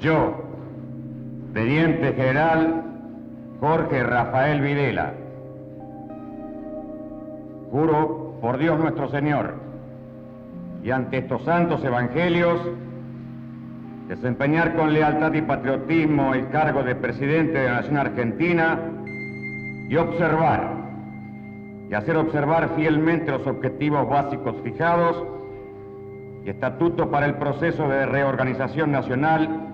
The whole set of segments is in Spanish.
Yo, teniente general Jorge Rafael Videla, juro por Dios nuestro Señor y ante estos santos evangelios desempeñar con lealtad y patriotismo el cargo de presidente de la Nación Argentina y observar y hacer observar fielmente los objetivos básicos fijados y estatuto para el proceso de reorganización nacional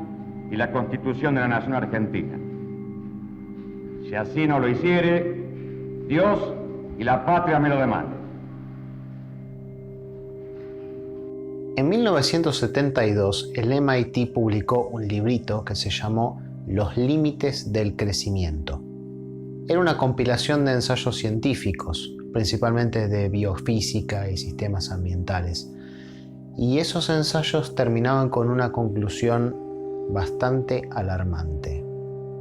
y la Constitución de la Nación Argentina. Si así no lo hiciere, Dios y la patria me lo demandan. En 1972, el MIT publicó un librito que se llamó Los límites del crecimiento. Era una compilación de ensayos científicos, principalmente de biofísica y sistemas ambientales. Y esos ensayos terminaban con una conclusión bastante alarmante.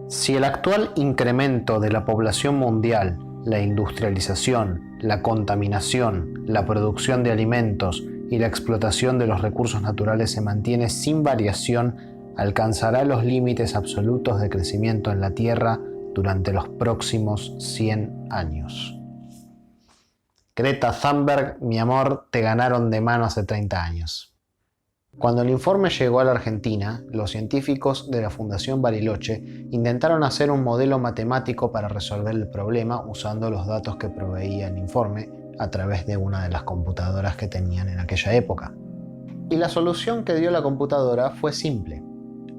Si el actual incremento de la población mundial, la industrialización, la contaminación, la producción de alimentos y la explotación de los recursos naturales se mantiene sin variación, alcanzará los límites absolutos de crecimiento en la Tierra durante los próximos 100 años. Greta Thunberg, mi amor, te ganaron de mano hace 30 años. Cuando el informe llegó a la Argentina, los científicos de la Fundación Bariloche intentaron hacer un modelo matemático para resolver el problema usando los datos que proveía el informe a través de una de las computadoras que tenían en aquella época. Y la solución que dio la computadora fue simple.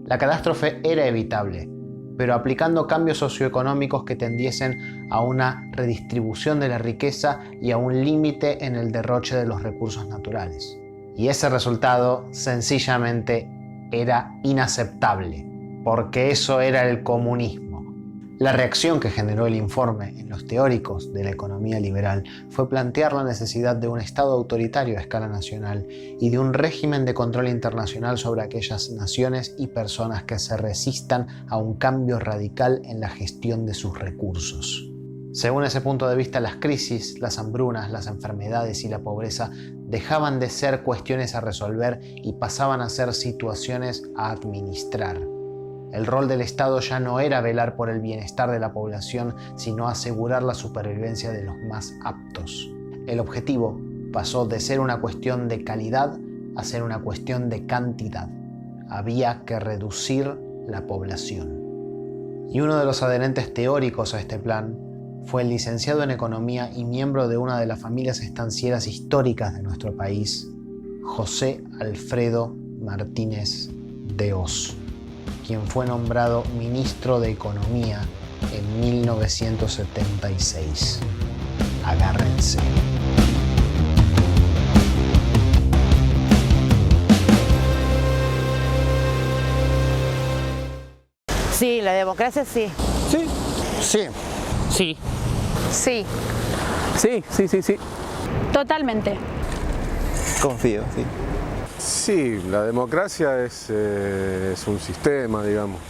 La catástrofe era evitable, pero aplicando cambios socioeconómicos que tendiesen a una redistribución de la riqueza y a un límite en el derroche de los recursos naturales. Y ese resultado sencillamente era inaceptable, porque eso era el comunismo. La reacción que generó el informe en los teóricos de la economía liberal fue plantear la necesidad de un Estado autoritario a escala nacional y de un régimen de control internacional sobre aquellas naciones y personas que se resistan a un cambio radical en la gestión de sus recursos. Según ese punto de vista, las crisis, las hambrunas, las enfermedades y la pobreza dejaban de ser cuestiones a resolver y pasaban a ser situaciones a administrar. El rol del Estado ya no era velar por el bienestar de la población, sino asegurar la supervivencia de los más aptos. El objetivo pasó de ser una cuestión de calidad a ser una cuestión de cantidad. Había que reducir la población. Y uno de los adherentes teóricos a este plan fue el licenciado en Economía y miembro de una de las familias estancieras históricas de nuestro país, José Alfredo Martínez de Hoz, quien fue nombrado ministro de Economía en 1976. Agárrense. Sí, la democracia sí. Sí. Sí. Sí. Sí. Sí, sí, sí, sí. Totalmente. Confío, sí. Sí, la democracia es un sistema, digamos.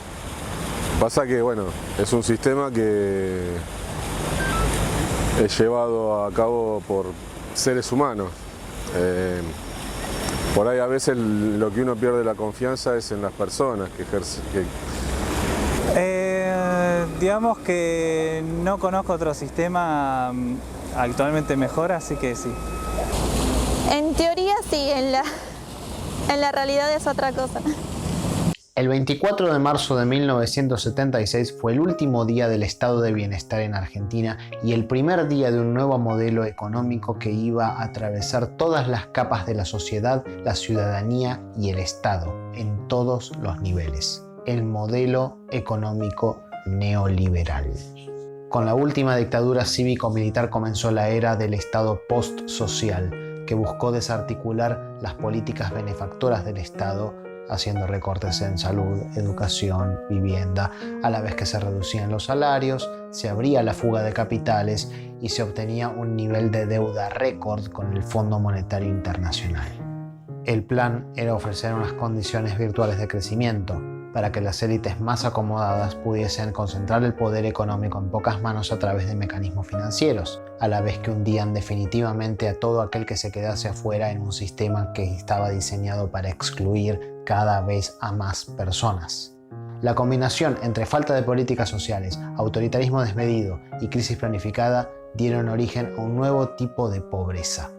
Pasa que, bueno, es un sistema que es llevado a cabo por seres humanos. Por ahí a veces lo que uno pierde la confianza es en las personas que ejercen. Digamos que no conozco otro sistema actualmente mejor, así que sí. En teoría sí, en la realidad es otra cosa. El 24 de marzo de 1976 fue el último día del estado de bienestar en Argentina y el primer día de un nuevo modelo económico que iba a atravesar todas las capas de la sociedad, la ciudadanía y el Estado, en todos los niveles. El modelo económico neoliberal. Con la última dictadura cívico-militar comenzó la era del Estado post-social, que buscó desarticular las políticas benefactoras del Estado, haciendo recortes en salud, educación, vivienda, a la vez que se reducían los salarios, se abría la fuga de capitales y se obtenía un nivel de deuda récord con el Fondo Monetario Internacional. El plan era ofrecer unas condiciones virtuales de crecimiento para que las élites más acomodadas pudiesen concentrar el poder económico en pocas manos a través de mecanismos financieros, a la vez que hundían definitivamente a todo aquel que se quedase afuera en un sistema que estaba diseñado para excluir, cada vez a más personas. La combinación entre falta de políticas sociales, autoritarismo desmedido y crisis planificada dieron origen a un nuevo tipo de pobreza,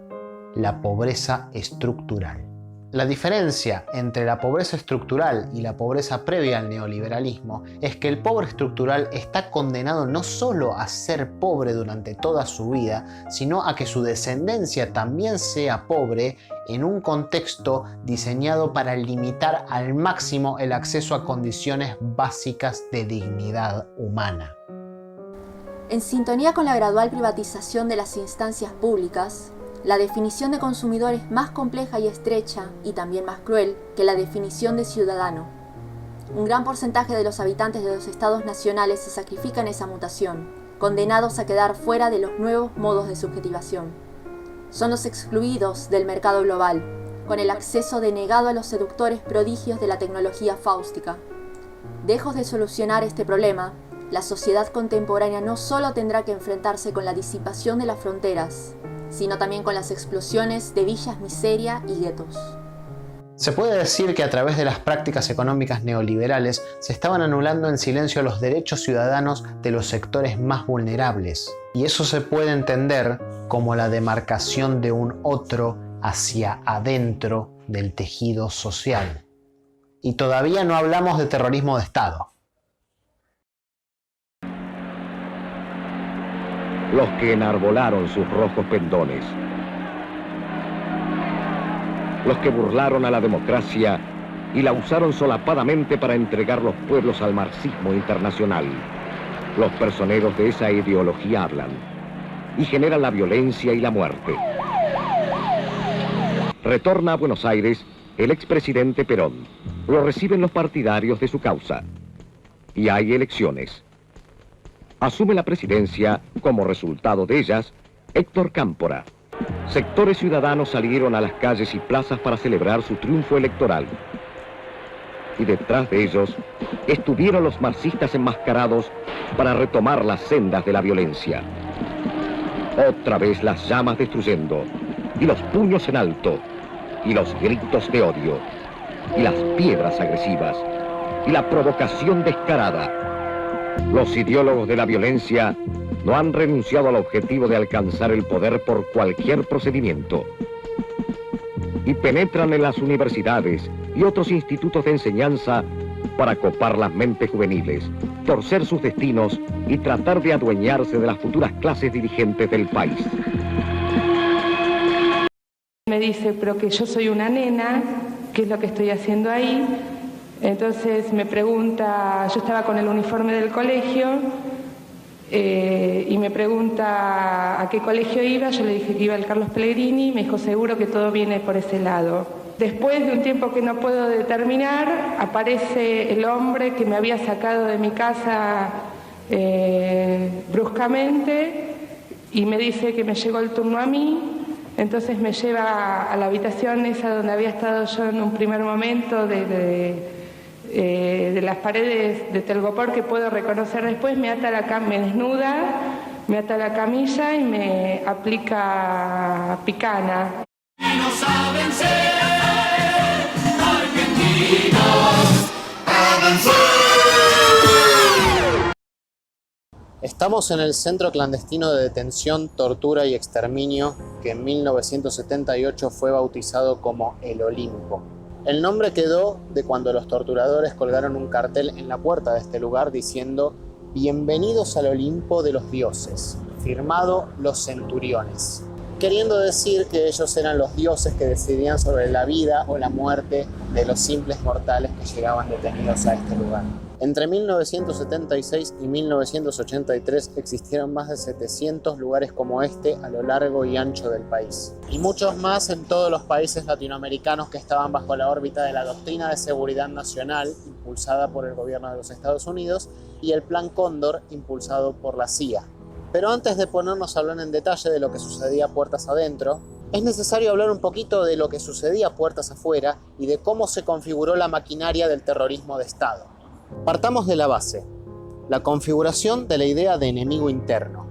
la pobreza estructural. La diferencia entre la pobreza estructural y la pobreza previa al neoliberalismo es que el pobre estructural está condenado no solo a ser pobre durante toda su vida, sino a que su descendencia también sea pobre en un contexto diseñado para limitar al máximo el acceso a condiciones básicas de dignidad humana. En sintonía con la gradual privatización de las instancias públicas, la definición de consumidor es más compleja y estrecha, y también más cruel, que la definición de ciudadano. Un gran porcentaje de los habitantes de los estados nacionales se sacrifican en esa mutación, condenados a quedar fuera de los nuevos modos de subjetivación. Son los excluidos del mercado global, con el acceso denegado a los seductores prodigios de la tecnología fáustica. Lejos de solucionar este problema, la sociedad contemporánea no solo tendrá que enfrentarse con la disipación de las fronteras, sino también con las explosiones de villas miseria y guetos. Se puede decir que a través de las prácticas económicas neoliberales se estaban anulando en silencio los derechos ciudadanos de los sectores más vulnerables, y eso se puede entender como la demarcación de un otro hacia adentro del tejido social. Y todavía no hablamos de terrorismo de Estado. Los que enarbolaron sus rojos pendones, los que burlaron a la democracia y la usaron solapadamente para entregar los pueblos al marxismo internacional. Los personeros de esa ideología hablan y generan la violencia y la muerte. Retorna a Buenos Aires el expresidente Perón. Lo reciben los partidarios de su causa. Y hay elecciones. Asume la presidencia, como resultado de ellas, Héctor Cámpora. Sectores ciudadanos salieron a las calles y plazas para celebrar su triunfo electoral. Y detrás de ellos estuvieron los marxistas enmascarados para retomar las sendas de la violencia. Otra vez las llamas destruyendo, y los puños en alto, y los gritos de odio, y las piedras agresivas, y la provocación descarada. Los ideólogos de la violencia no han renunciado al objetivo de alcanzar el poder por cualquier procedimiento. Y penetran en las universidades y otros institutos de enseñanza para copar las mentes juveniles, torcer sus destinos y tratar de adueñarse de las futuras clases dirigentes del país. Me dice, pero que yo soy una nena, ¿qué es lo que estoy haciendo ahí? Entonces me pregunta, yo estaba con el uniforme del colegio y me pregunta a qué colegio iba. Yo le dije que iba al Carlos Pellegrini, me dijo seguro que todo viene por ese lado. Después de un tiempo que no puedo determinar, aparece el hombre que me había sacado de mi casa bruscamente y me dice que me llegó el turno a mí. Entonces me lleva a la habitación esa donde había estado yo en un primer momento de las paredes de telgopor que puedo reconocer después. Me desnuda, me ata la camilla y me aplica picana. No saben ser argentinos, háganse. Estamos en el centro clandestino de detención, tortura y exterminio que en 1978 fue bautizado como El Olimpo. El nombre quedó de cuando los torturadores colgaron un cartel en la puerta de este lugar diciendo «Bienvenidos al Olimpo de los dioses», firmado Los Centuriones, queriendo decir que ellos eran los dioses que decidían sobre la vida o la muerte de los simples mortales que llegaban detenidos a este lugar. Entre 1976 y 1983 existieron más de 700 lugares como este a lo largo y ancho del país. Y muchos más en todos los países latinoamericanos que estaban bajo la órbita de la Doctrina de Seguridad Nacional, impulsada por el gobierno de los Estados Unidos, y el Plan Cóndor, impulsado por la CIA. Pero antes de ponernos a hablar en detalle de lo que sucedía puertas adentro, es necesario hablar un poquito de lo que sucedía puertas afuera y de cómo se configuró la maquinaria del terrorismo de Estado. Partamos de la base, la configuración de la idea de enemigo interno.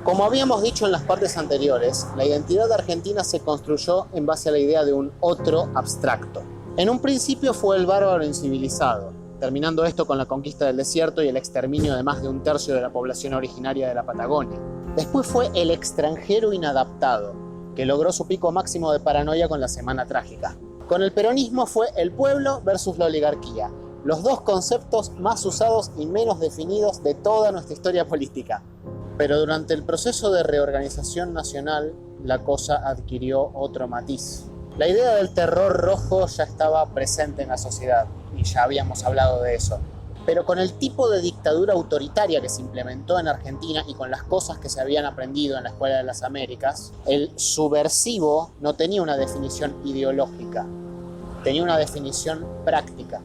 Como habíamos dicho en las partes anteriores, la identidad argentina se construyó en base a la idea de un otro abstracto. En un principio fue el bárbaro incivilizado, terminando esto con la conquista del desierto y el exterminio de más de un tercio de la población originaria de la Patagonia. Después fue el extranjero inadaptado, que logró su pico máximo de paranoia con la Semana Trágica. Con el peronismo fue el pueblo versus la oligarquía, los dos conceptos más usados y menos definidos de toda nuestra historia política. Pero durante el proceso de reorganización nacional, la cosa adquirió otro matiz. La idea del terror rojo ya estaba presente en la sociedad, y ya habíamos hablado de eso. Pero con el tipo de dictadura autoritaria que se implementó en Argentina y con las cosas que se habían aprendido en la Escuela de las Américas, el subversivo no tenía una definición ideológica, tenía una definición práctica.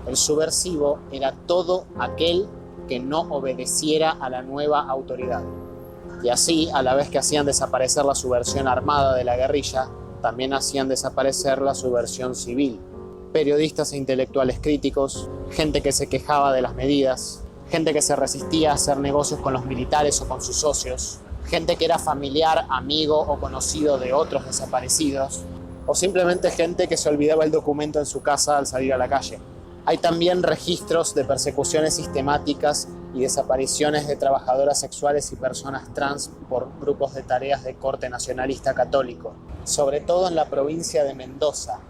El subversivo era todo aquel que no obedeciera a la nueva autoridad. Y así, a la vez que hacían desaparecer la subversión armada de la guerrilla, también hacían desaparecer la subversión civil. Periodistas e intelectuales críticos, gente que se quejaba de las medidas, gente que se resistía a hacer negocios con los militares o con sus socios, gente que era familiar, amigo o conocido de otros desaparecidos, o simplemente gente que se olvidaba el documento en su casa al salir a la calle. Hay también registros de persecuciones sistemáticas y desapariciones de trabajadoras sexuales y personas trans por grupos de tareas de corte nacionalista católico, sobre todo en la provincia de Mendoza,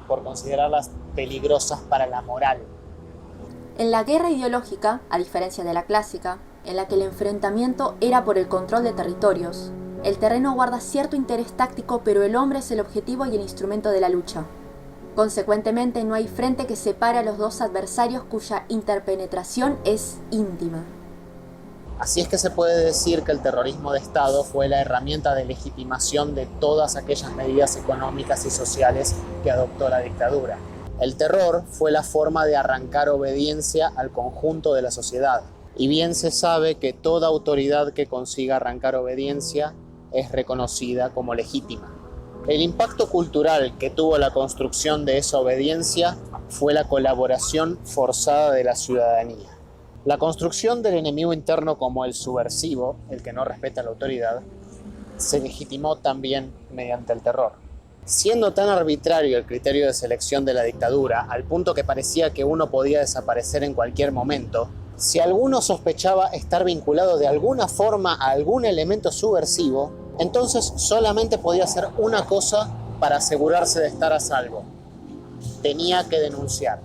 por considerarlas peligrosas para la moral. En la guerra ideológica, a diferencia de la clásica, en la que el enfrentamiento era por el control de territorios, el terreno guarda cierto interés táctico, pero el hombre es el objetivo y el instrumento de la lucha. Consecuentemente, no hay frente que separe a los dos adversarios cuya interpenetración es íntima. Así es que se puede decir que el terrorismo de Estado fue la herramienta de legitimación de todas aquellas medidas económicas y sociales que adoptó la dictadura. El terror fue la forma de arrancar obediencia al conjunto de la sociedad. Y bien se sabe que toda autoridad que consiga arrancar obediencia es reconocida como legítima. El impacto cultural que tuvo la construcción de esa obediencia fue la colaboración forzada de la ciudadanía. La construcción del enemigo interno como el subversivo, el que no respeta la autoridad, se legitimó también mediante el terror. Siendo tan arbitrario el criterio de selección de la dictadura, al punto que parecía que uno podía desaparecer en cualquier momento, si alguno sospechaba estar vinculado de alguna forma a algún elemento subversivo, entonces solamente podía hacer una cosa para asegurarse de estar a salvo. Tenía que denunciar.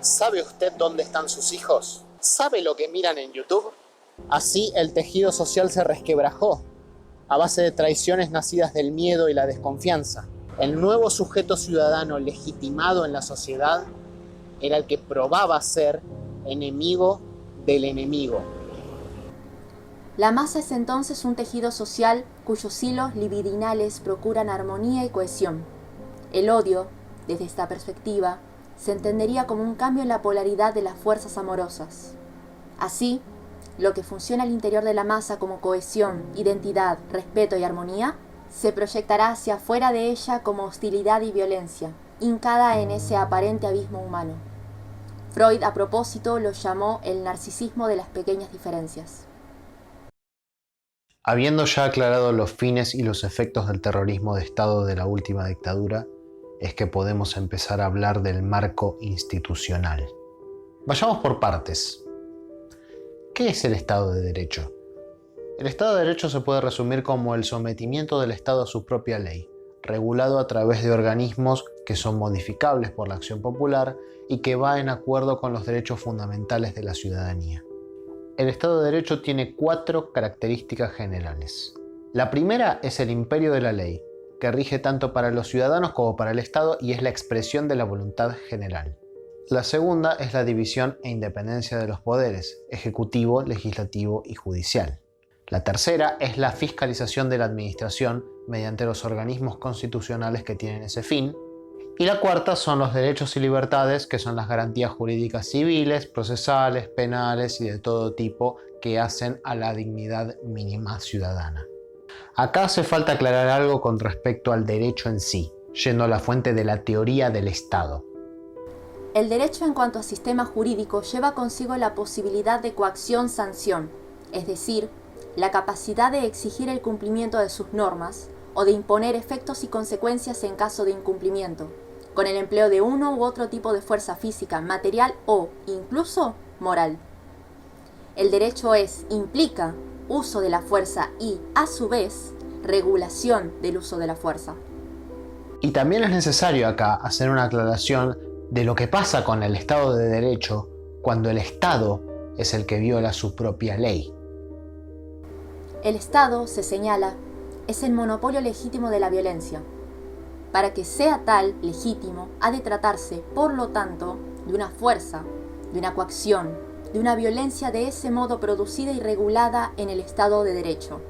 ¿Sabe usted dónde están sus hijos? ¿Sabe lo que miran en YouTube? Así el tejido social se resquebrajó, a base de traiciones nacidas del miedo y la desconfianza. El nuevo sujeto ciudadano legitimado en la sociedad era el que probaba ser enemigo del enemigo. La masa es entonces un tejido social cuyos hilos libidinales procuran armonía y cohesión. El odio, desde esta perspectiva, se entendería como un cambio en la polaridad de las fuerzas amorosas. Así, lo que funciona al interior de la masa como cohesión, identidad, respeto y armonía, se proyectará hacia afuera de ella como hostilidad y violencia, hincada en ese aparente abismo humano. Freud, a propósito, lo llamó el narcisismo de las pequeñas diferencias. Habiendo ya aclarado los fines y los efectos del terrorismo de Estado de la última dictadura, es que podemos empezar a hablar del marco institucional. Vayamos por partes. ¿Qué es el Estado de Derecho? El Estado de Derecho se puede resumir como el sometimiento del Estado a su propia ley, regulado a través de organismos que son modificables por la acción popular y que va en acuerdo con los derechos fundamentales de la ciudadanía. El Estado de Derecho tiene 4 características generales. La primera es el imperio de la ley, que rige tanto para los ciudadanos como para el Estado y es la expresión de la voluntad general. La segunda es la división e independencia de los poderes, ejecutivo, legislativo y judicial. La tercera es la fiscalización de la administración mediante los organismos constitucionales que tienen ese fin. Y la cuarta son los derechos y libertades, que son las garantías jurídicas civiles, procesales, penales y de todo tipo que hacen a la dignidad mínima ciudadana. Acá hace falta aclarar algo con respecto al derecho en sí, yendo a la fuente de la teoría del Estado. El derecho en cuanto a sistema jurídico lleva consigo la posibilidad de coacción-sanción, es decir, la capacidad de exigir el cumplimiento de sus normas o de imponer efectos y consecuencias en caso de incumplimiento, con el empleo de uno u otro tipo de fuerza física, material o incluso moral. El derecho implica uso de la fuerza y, a su vez, regulación del uso de la fuerza. Y también es necesario acá hacer una aclaración de lo que pasa con el Estado de Derecho cuando el Estado es el que viola su propia ley. El Estado, se señala, es el monopolio legítimo de la violencia. Para que sea tal legítimo, ha de tratarse, por lo tanto, de una fuerza, de una coacción, de una violencia de ese modo producida y regulada en el Estado de Derecho.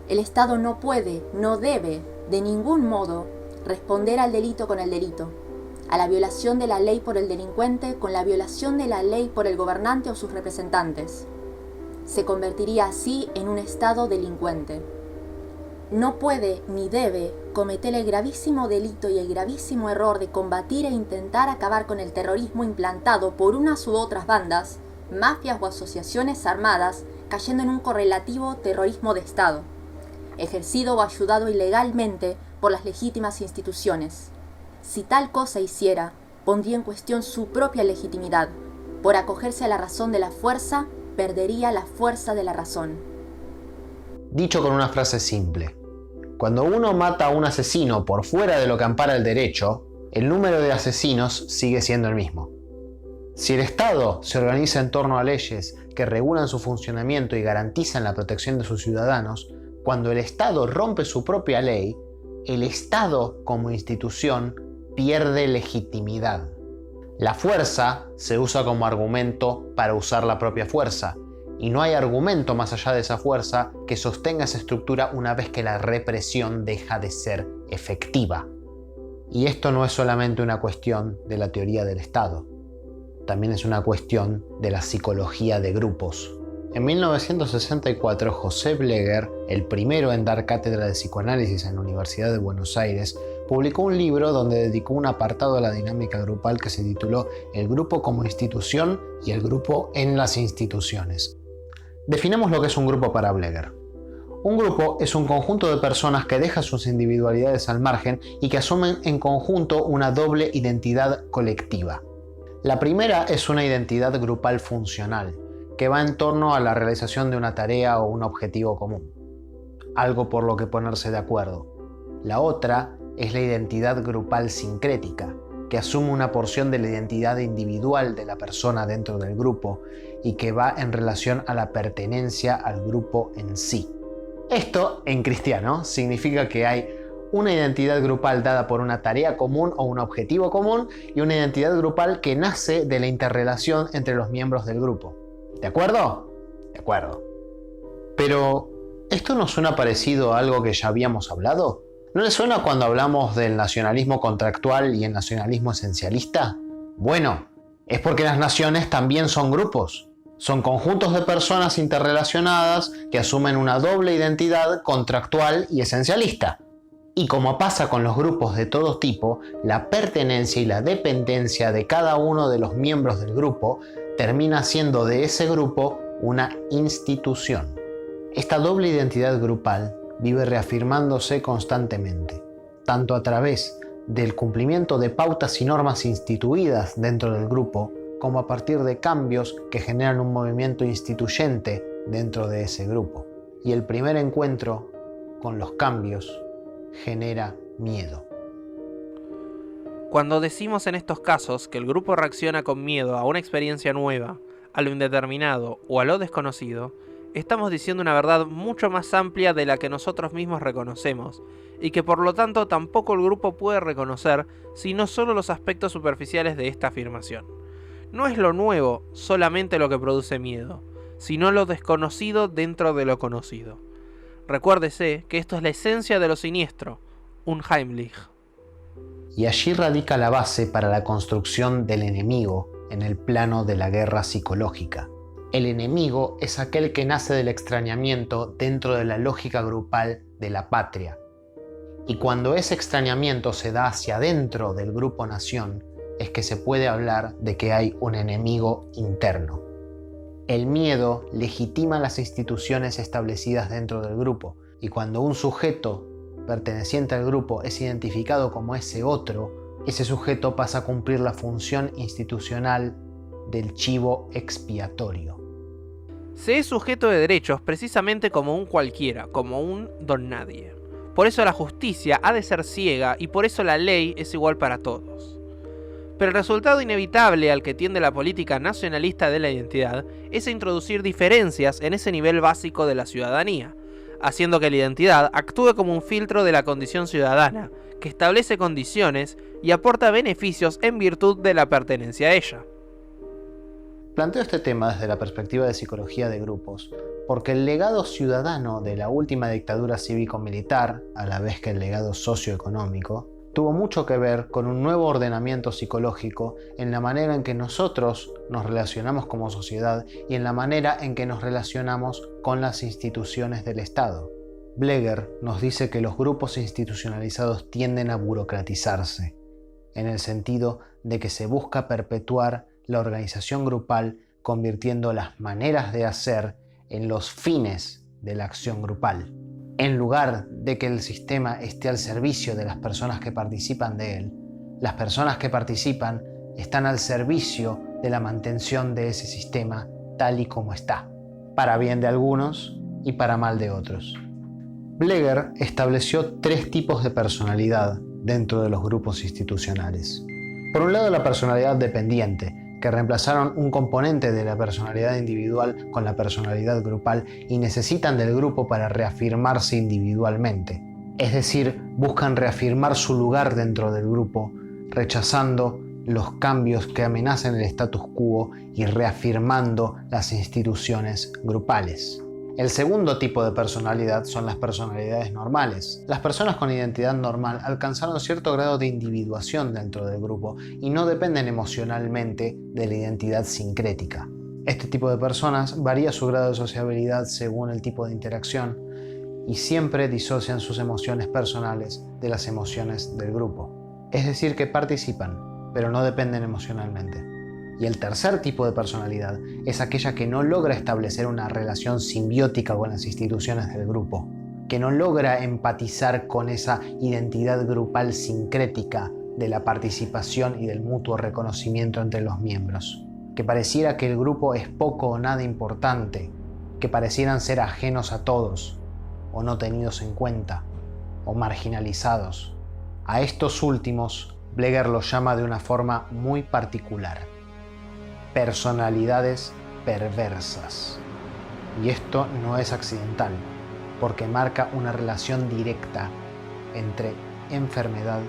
El Estado no puede, no debe, de ningún modo, responder al delito con el delito, a la violación de la ley por el delincuente con la violación de la ley por el gobernante o sus representantes. Se convertiría así en un Estado delincuente. No puede ni debe cometer el gravísimo delito y el gravísimo error de combatir e intentar acabar con el terrorismo implantado por unas u otras bandas, mafias o asociaciones armadas, cayendo en un correlativo terrorismo de Estado, ejercido o ayudado ilegalmente por las legítimas instituciones. Si tal cosa hiciera, pondría en cuestión su propia legitimidad. Por acogerse a la razón de la fuerza, perdería la fuerza de la razón. Dicho con una frase simple, cuando uno mata a un asesino por fuera de lo que ampara el derecho, el número de asesinos sigue siendo el mismo. Si el Estado se organiza en torno a leyes que regulan su funcionamiento y garantizan la protección de sus ciudadanos, cuando el Estado rompe su propia ley, el Estado como institución pierde legitimidad. La fuerza se usa como argumento para usar la propia fuerza, y no hay argumento más allá de esa fuerza que sostenga esa estructura una vez que la represión deja de ser efectiva. Y esto no es solamente una cuestión de la teoría del Estado, también es una cuestión de la psicología de grupos. En 1964, José Bleger, el primero en dar cátedra de psicoanálisis en la Universidad de Buenos Aires, publicó un libro donde dedicó un apartado a la dinámica grupal que se tituló El grupo como institución y el grupo en las instituciones. Definamos lo que es un grupo para Bleger. Un grupo es un conjunto de personas que dejan sus individualidades al margen y que asumen en conjunto una doble identidad colectiva. La primera es una identidad grupal funcional, que va en torno a la realización de una tarea o un objetivo común, algo por lo que ponerse de acuerdo. La otra es la identidad grupal sincrética, que asume una porción de la identidad individual de la persona dentro del grupo y que va en relación a la pertenencia al grupo en sí. Esto, en cristiano, significa que hay una identidad grupal dada por una tarea común o un objetivo común y una identidad grupal que nace de la interrelación entre los miembros del grupo. ¿De acuerdo? De acuerdo. Pero, ¿esto no suena parecido a algo que ya habíamos hablado? ¿No le suena cuando hablamos del nacionalismo contractual y el nacionalismo esencialista? Bueno, es porque las naciones también son grupos. Son conjuntos de personas interrelacionadas que asumen una doble identidad contractual y esencialista. Y como pasa con los grupos de todo tipo, la pertenencia y la dependencia de cada uno de los miembros del grupo termina siendo de ese grupo una institución. Esta doble identidad grupal vive reafirmándose constantemente, tanto a través del cumplimiento de pautas y normas instituidas dentro del grupo, como a partir de cambios que generan un movimiento instituyente dentro de ese grupo. Y el primer encuentro con los cambios genera miedo. Cuando decimos en estos casos que el grupo reacciona con miedo a una experiencia nueva, a lo indeterminado o a lo desconocido, estamos diciendo una verdad mucho más amplia de la que nosotros mismos reconocemos, y que por lo tanto tampoco el grupo puede reconocer, sino solo los aspectos superficiales de esta afirmación. No es lo nuevo solamente lo que produce miedo, sino lo desconocido dentro de lo conocido. Recuérdese que esto es la esencia de lo siniestro, un Heimlich. Y allí radica la base para la construcción del enemigo en el plano de la guerra psicológica. El enemigo es aquel que nace del extrañamiento dentro de la lógica grupal de la patria. Y cuando ese extrañamiento se da hacia adentro del grupo nación, es que se puede hablar de que hay un enemigo interno. El miedo legitima las instituciones establecidas dentro del grupo, y cuando un sujeto perteneciente al grupo es identificado como ese otro, ese sujeto pasa a cumplir la función institucional del chivo expiatorio. Se es sujeto de derechos precisamente como un cualquiera, como un don nadie. Por eso la justicia ha de ser ciega y por eso la ley es igual para todos. Pero el resultado inevitable al que tiende la política nacionalista de la identidad es introducir diferencias en ese nivel básico de la ciudadanía, haciendo que la identidad actúe como un filtro de la condición ciudadana, que establece condiciones y aporta beneficios en virtud de la pertenencia a ella. Planteo este tema desde la perspectiva de psicología de grupos, porque el legado ciudadano de la última dictadura cívico-militar, a la vez que el legado socioeconómico, tuvo mucho que ver con un nuevo ordenamiento psicológico en la manera en que nosotros nos relacionamos como sociedad y en la manera en que nos relacionamos con las instituciones del Estado. Bleger nos dice que los grupos institucionalizados tienden a burocratizarse, en el sentido de que se busca perpetuar la organización grupal convirtiendo las maneras de hacer en los fines de la acción grupal. En lugar de que el sistema esté al servicio de las personas que participan de él, las personas que participan están al servicio de la mantención de ese sistema tal y como está, para bien de algunos y para mal de otros. Bleger estableció 3 tipos de personalidad dentro de los grupos institucionales. Por un lado, la personalidad dependiente, que reemplazaron un componente de la personalidad individual con la personalidad grupal y necesitan del grupo para reafirmarse individualmente. Es decir, buscan reafirmar su lugar dentro del grupo, rechazando los cambios que amenazan el status quo y reafirmando las instituciones grupales. El segundo tipo de personalidad son las personalidades normales. Las personas con identidad normal alcanzaron cierto grado de individuación dentro del grupo y no dependen emocionalmente de la identidad sincrética. Este tipo de personas varía su grado de sociabilidad según el tipo de interacción y siempre disocian sus emociones personales de las emociones del grupo. Es decir, que participan, pero no dependen emocionalmente. Y el tercer tipo de personalidad es aquella que no logra establecer una relación simbiótica con las instituciones del grupo, que no logra empatizar con esa identidad grupal sincrética de la participación y del mutuo reconocimiento entre los miembros, que pareciera que el grupo es poco o nada importante, que parecieran ser ajenos a todos, o no tenidos en cuenta, o marginalizados. A estos últimos, Bleger los llama de una forma muy particular: personalidades perversas. Y esto no es accidental, porque marca una relación directa entre enfermedad,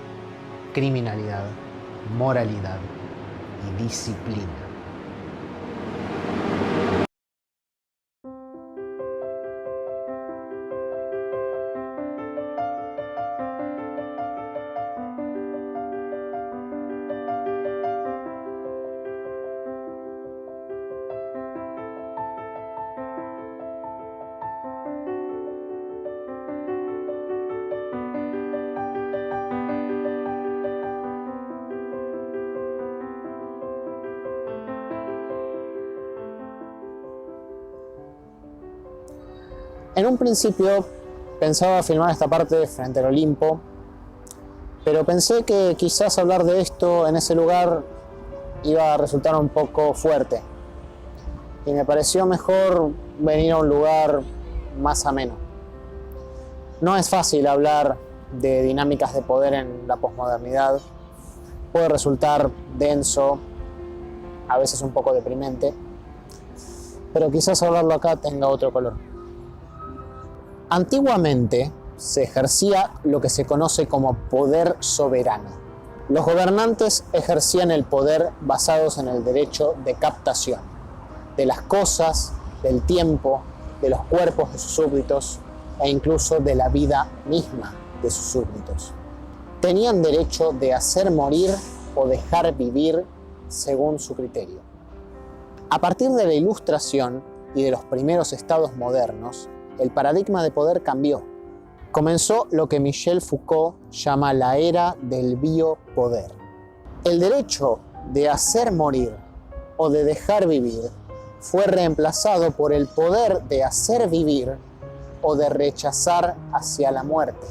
criminalidad, moralidad y disciplina. En un principio pensaba filmar esta parte frente al Olimpo, pero pensé que quizás hablar de esto en ese lugar iba a resultar un poco fuerte. Y me pareció mejor venir a un lugar más ameno. No es fácil hablar de dinámicas de poder en la posmodernidad. Puede resultar denso, a veces un poco deprimente, pero quizás hablarlo acá tenga otro color. Antiguamente se ejercía lo que se conoce como poder soberano. Los gobernantes ejercían el poder basados en el derecho de captación de las cosas, del tiempo, de los cuerpos de sus súbditos e incluso de la vida misma de sus súbditos. Tenían derecho de hacer morir o dejar vivir según su criterio. A partir de la Ilustración y de los primeros estados modernos, el paradigma de poder cambió. Comenzó lo que Michel Foucault llama la era del biopoder. El derecho de hacer morir o de dejar vivir fue reemplazado por el poder de hacer vivir o de rechazar hacia la muerte.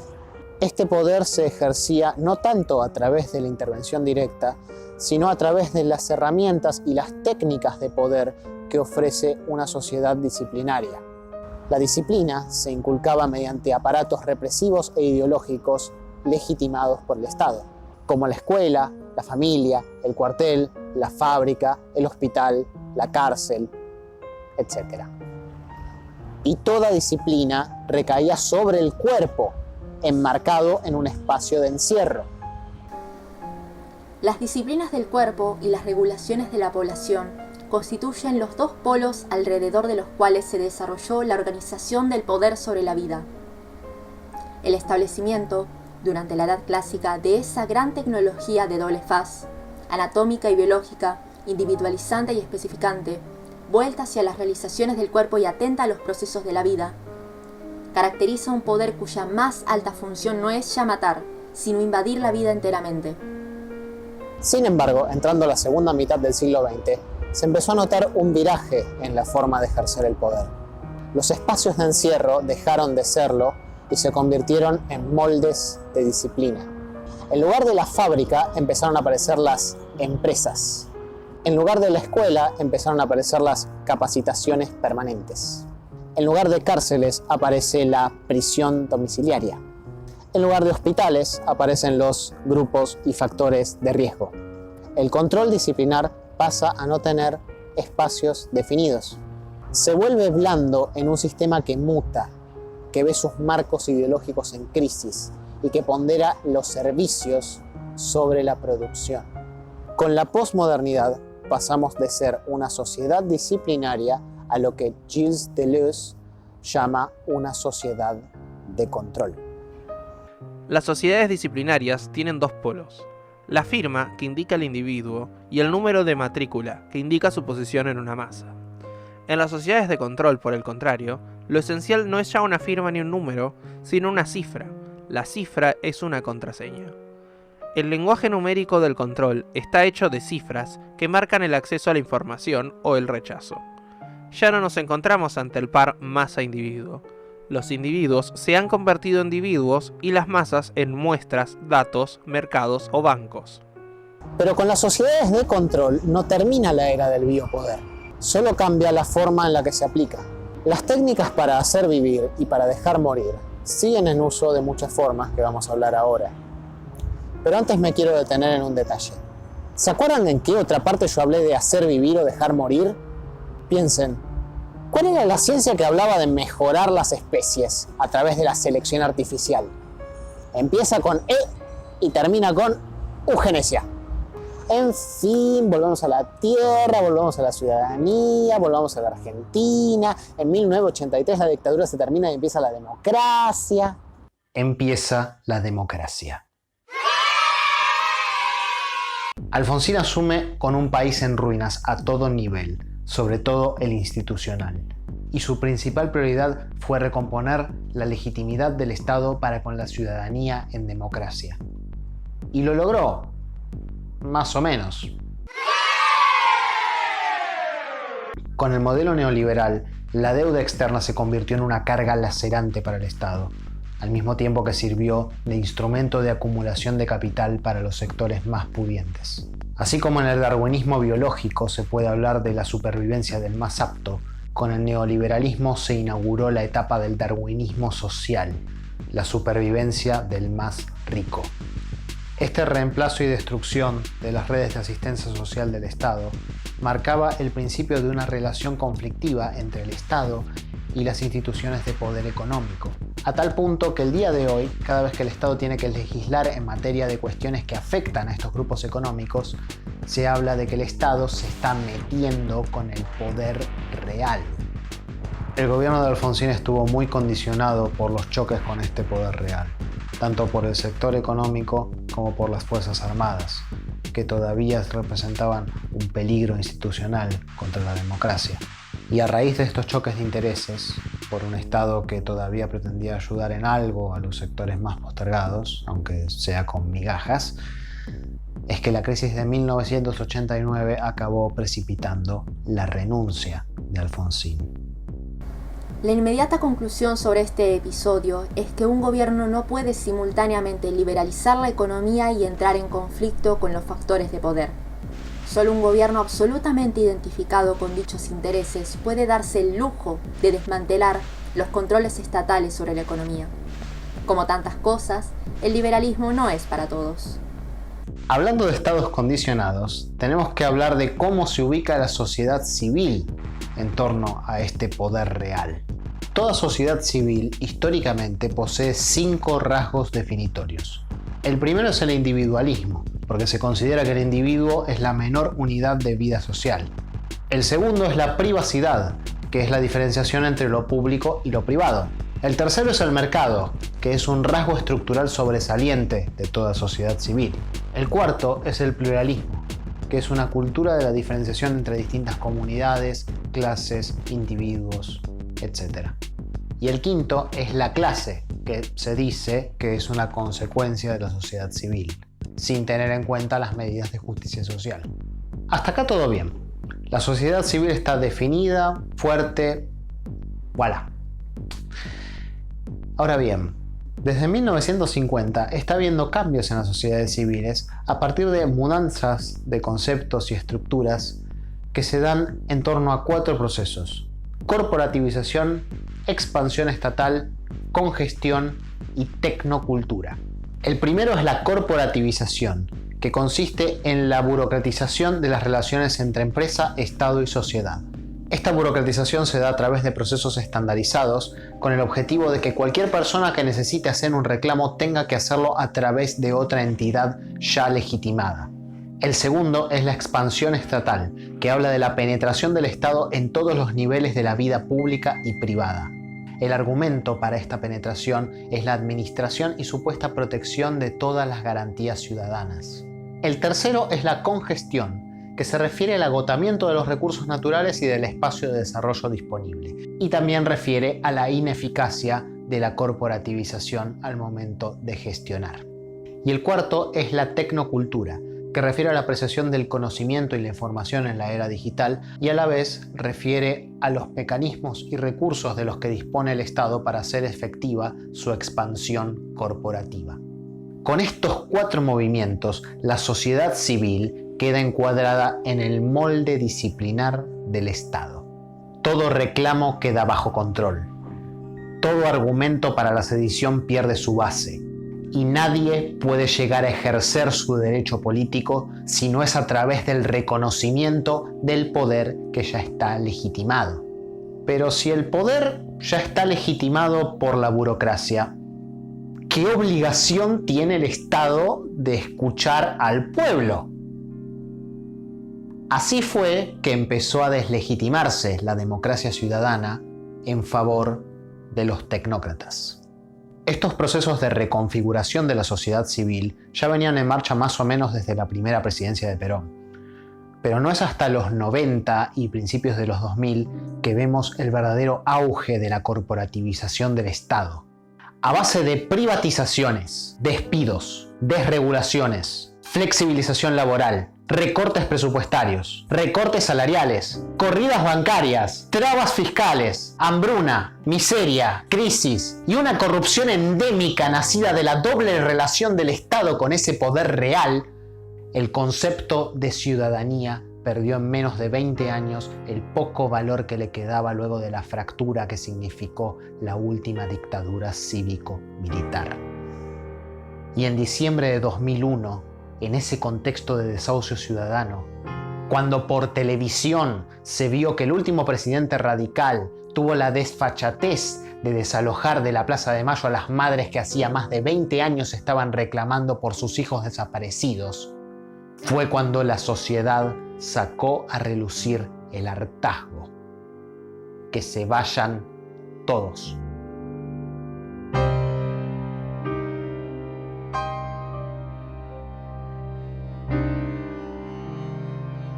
Este poder se ejercía no tanto a través de la intervención directa, sino a través de las herramientas y las técnicas de poder que ofrece una sociedad disciplinaria. La disciplina se inculcaba mediante aparatos represivos e ideológicos legitimados por el Estado, como la escuela, la familia, el cuartel, la fábrica, el hospital, la cárcel, etc. Y toda disciplina recaía sobre el cuerpo, enmarcado en un espacio de encierro. Las disciplinas del cuerpo y las regulaciones de la población constituyen los dos polos alrededor de los cuales se desarrolló la organización del poder sobre la vida. El establecimiento, durante la Edad Clásica, de esa gran tecnología de doble faz, anatómica y biológica, individualizante y especificante, vuelta hacia las realizaciones del cuerpo y atenta a los procesos de la vida, caracteriza un poder cuya más alta función no es ya matar, sino invadir la vida enteramente. Sin embargo, entrando a la segunda mitad del siglo XX, se empezó a notar un viraje en la forma de ejercer el poder. Los espacios de encierro dejaron de serlo y se convirtieron en moldes de disciplina. En lugar de la fábrica empezaron a aparecer las empresas. En lugar de la escuela empezaron a aparecer las capacitaciones permanentes. En lugar de cárceles aparece la prisión domiciliaria. En lugar de hospitales aparecen los grupos y factores de riesgo. El control disciplinar pasa a no tener espacios definidos. Se vuelve blando en un sistema que muta, que ve sus marcos ideológicos en crisis y que pondera los servicios sobre la producción. Con la posmodernidad pasamos de ser una sociedad disciplinaria a lo que Gilles Deleuze llama una sociedad de control. Las sociedades disciplinarias tienen dos polos: la firma, que indica al individuo, y el número de matrícula, que indica su posición en una masa. En las sociedades de control, por el contrario, lo esencial no es ya una firma ni un número, sino una cifra. La cifra es una contraseña. El lenguaje numérico del control está hecho de cifras que marcan el acceso a la información o el rechazo. Ya no nos encontramos ante el par masa-individuo. Los individuos se han convertido en individuos y las masas en muestras, datos, mercados o bancos. Pero con las sociedades de control no termina la era del biopoder, solo cambia la forma en la que se aplica. Las técnicas para hacer vivir y para dejar morir siguen en uso de muchas formas que vamos a hablar ahora. Pero antes me quiero detener en un detalle. ¿Se acuerdan en qué otra parte yo hablé de hacer vivir o dejar morir? Piensen, ¿cuál era la ciencia que hablaba de mejorar las especies a través de la selección artificial? Empieza con E y termina con eugenesia. En fin, volvamos a la tierra, volvamos a la ciudadanía, volvamos a la Argentina. En 1983 la dictadura se termina y empieza la democracia. Empieza la democracia. Alfonsín asume con un país en ruinas a todo nivel, sobre todo el institucional. Y su principal prioridad fue recomponer la legitimidad del Estado para con la ciudadanía en democracia. Y lo logró. Más o menos. Con el modelo neoliberal, la deuda externa se convirtió en una carga lacerante para el Estado, al mismo tiempo que sirvió de instrumento de acumulación de capital para los sectores más pudientes. Así como en el darwinismo biológico se puede hablar de la supervivencia del más apto, con el neoliberalismo se inauguró la etapa del darwinismo social, la supervivencia del más rico. Este reemplazo y destrucción de las redes de asistencia social del Estado marcaba el principio de una relación conflictiva entre el Estado y las instituciones de poder económico, a tal punto que el día de hoy, cada vez que el Estado tiene que legislar en materia de cuestiones que afectan a estos grupos económicos, se habla de que el Estado se está metiendo con el poder real. El gobierno de Alfonsín estuvo muy condicionado por los choques con este poder real, tanto por el sector económico como por las Fuerzas Armadas, que todavía representaban un peligro institucional contra la democracia. Y a raíz de estos choques de intereses, por un Estado que todavía pretendía ayudar en algo a los sectores más postergados, aunque sea con migajas, es que la crisis de 1989 acabó precipitando la renuncia de Alfonsín. La inmediata conclusión sobre este episodio es que un gobierno no puede simultáneamente liberalizar la economía y entrar en conflicto con los factores de poder. Solo un gobierno absolutamente identificado con dichos intereses puede darse el lujo de desmantelar los controles estatales sobre la economía. Como tantas cosas, el liberalismo no es para todos. Hablando de estados condicionados, tenemos que hablar de cómo se ubica la sociedad civil en torno a este poder real. Toda sociedad civil históricamente posee 5 rasgos definitorios. El primero es el individualismo, porque se considera que el individuo es la menor unidad de vida social. El segundo es la privacidad, que es la diferenciación entre lo público y lo privado. El tercero es el mercado, que es un rasgo estructural sobresaliente de toda sociedad civil. El cuarto es el pluralismo, que es una cultura de la diferenciación entre distintas comunidades, clases, individuos, etc. Y el quinto es la clase, que se dice que es una consecuencia de la sociedad civil, sin tener en cuenta las medidas de justicia social. Hasta acá todo bien. La sociedad civil está definida, fuerte, voilà. Ahora bien, desde 1950 está habiendo cambios en las sociedades civiles a partir de mudanzas de conceptos y estructuras que se dan en torno a 4 procesos: corporativización, expansión estatal, congestión y tecnocultura. El primero es la corporativización, que consiste en la burocratización de las relaciones entre empresa, Estado y sociedad. Esta burocratización se da a través de procesos estandarizados con el objetivo de que cualquier persona que necesite hacer un reclamo tenga que hacerlo a través de otra entidad ya legitimada. El segundo es la expansión estatal, que habla de la penetración del Estado en todos los niveles de la vida pública y privada. El argumento para esta penetración es la administración y supuesta protección de todas las garantías ciudadanas. El tercero es la congestión, que se refiere al agotamiento de los recursos naturales y del espacio de desarrollo disponible, y también refiere a la ineficacia de la corporativización al momento de gestionar. Y el cuarto es la tecnocultura, que refiere a la apreciación del conocimiento y la información en la era digital y a la vez refiere a los mecanismos y recursos de los que dispone el Estado para hacer efectiva su expansión corporativa. Con estos 4 movimientos, la sociedad civil queda encuadrada en el molde disciplinar del Estado. Todo reclamo queda bajo control. Todo argumento para la sedición pierde su base. Y nadie puede llegar a ejercer su derecho político si no es a través del reconocimiento del poder que ya está legitimado. Pero si el poder ya está legitimado por la burocracia, ¿qué obligación tiene el Estado de escuchar al pueblo? Así fue que empezó a deslegitimarse la democracia ciudadana en favor de los tecnócratas. Estos procesos de reconfiguración de la sociedad civil ya venían en marcha más o menos desde la primera presidencia de Perón. Pero no es hasta los 90 y principios de los 2000 que vemos el verdadero auge de la corporativización del Estado. A base de privatizaciones, despidos, desregulaciones, flexibilización laboral, recortes presupuestarios, recortes salariales, corridas bancarias, trabas fiscales, hambruna, miseria, crisis y una corrupción endémica nacida de la doble relación del Estado con ese poder real, el concepto de ciudadanía perdió en menos de 20 años el poco valor que le quedaba luego de la fractura que significó la última dictadura cívico-militar. Y en diciembre de 2001, en ese contexto de desahucio ciudadano, cuando por televisión se vio que el último presidente radical tuvo la desfachatez de desalojar de la Plaza de Mayo a las madres que hacía más de 20 años estaban reclamando por sus hijos desaparecidos, fue cuando la sociedad sacó a relucir el hartazgo. Que se vayan todos.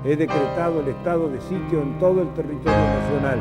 He decretado el estado de sitio en todo el territorio nacional.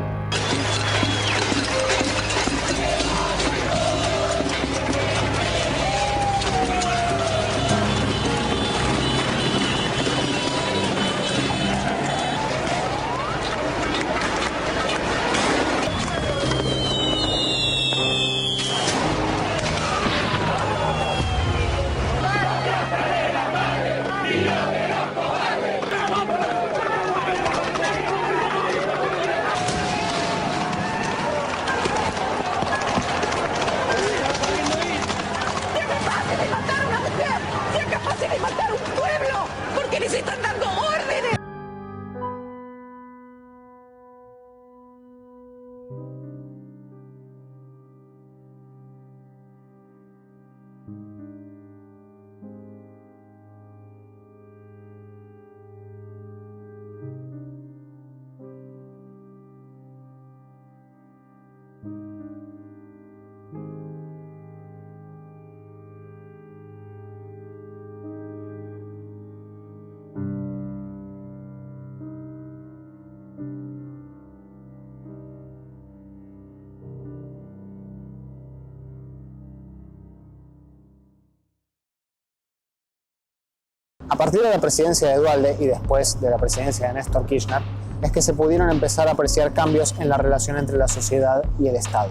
A partir de la presidencia de Duhalde y después de la presidencia de Néstor Kirchner, es que se pudieron empezar a apreciar cambios en la relación entre la sociedad y el Estado.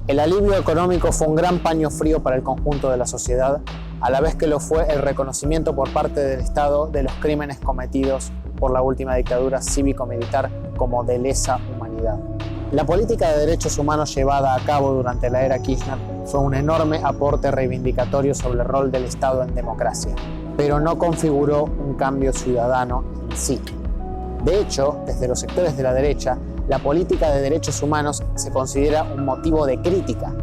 El alivio económico fue un gran paño frío para el conjunto de la sociedad, a la vez que lo fue el reconocimiento por parte del Estado de los crímenes cometidos por la última dictadura cívico-militar como de lesa humanidad. La política de derechos humanos llevada a cabo durante la era Kirchner fue un enorme aporte reivindicatorio sobre el rol del Estado en democracia, pero no configuró un cambio ciudadano en sí. De hecho, desde los sectores de la derecha, la política de derechos humanos se considera un motivo de crítica.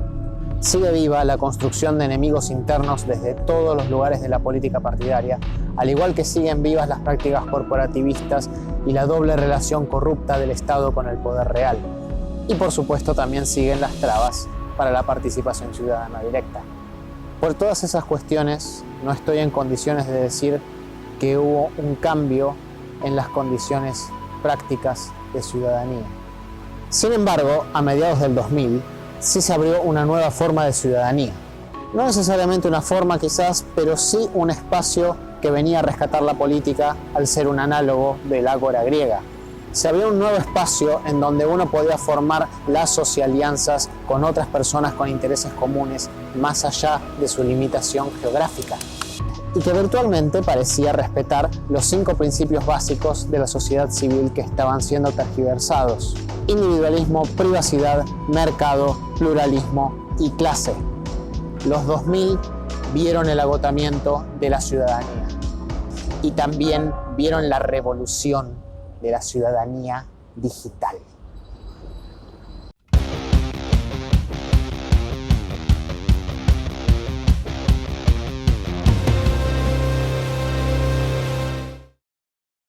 Sigue viva la construcción de enemigos internos desde todos los lugares de la política partidaria, al igual que siguen vivas las prácticas corporativistas y la doble relación corrupta del Estado con el poder real. Y por supuesto también siguen las trabas para la participación ciudadana directa. Por todas esas cuestiones, no estoy en condiciones de decir que hubo un cambio en las condiciones prácticas de ciudadanía. Sin embargo, a mediados del 2000, sí se abrió una nueva forma de ciudadanía. No necesariamente una forma quizás, pero sí un espacio que venía a rescatar la política al ser un análogo del ágora griega. Se abrió un nuevo espacio en donde uno podía formar lazos y alianzas con otras personas con intereses comunes más allá de su limitación geográfica, y que virtualmente parecía respetar los 5 principios básicos de la sociedad civil que estaban siendo tergiversados: individualismo, privacidad, mercado, pluralismo y clase. Los 2000 vieron el agotamiento de la ciudadanía y también vieron la revolución de la ciudadanía digital.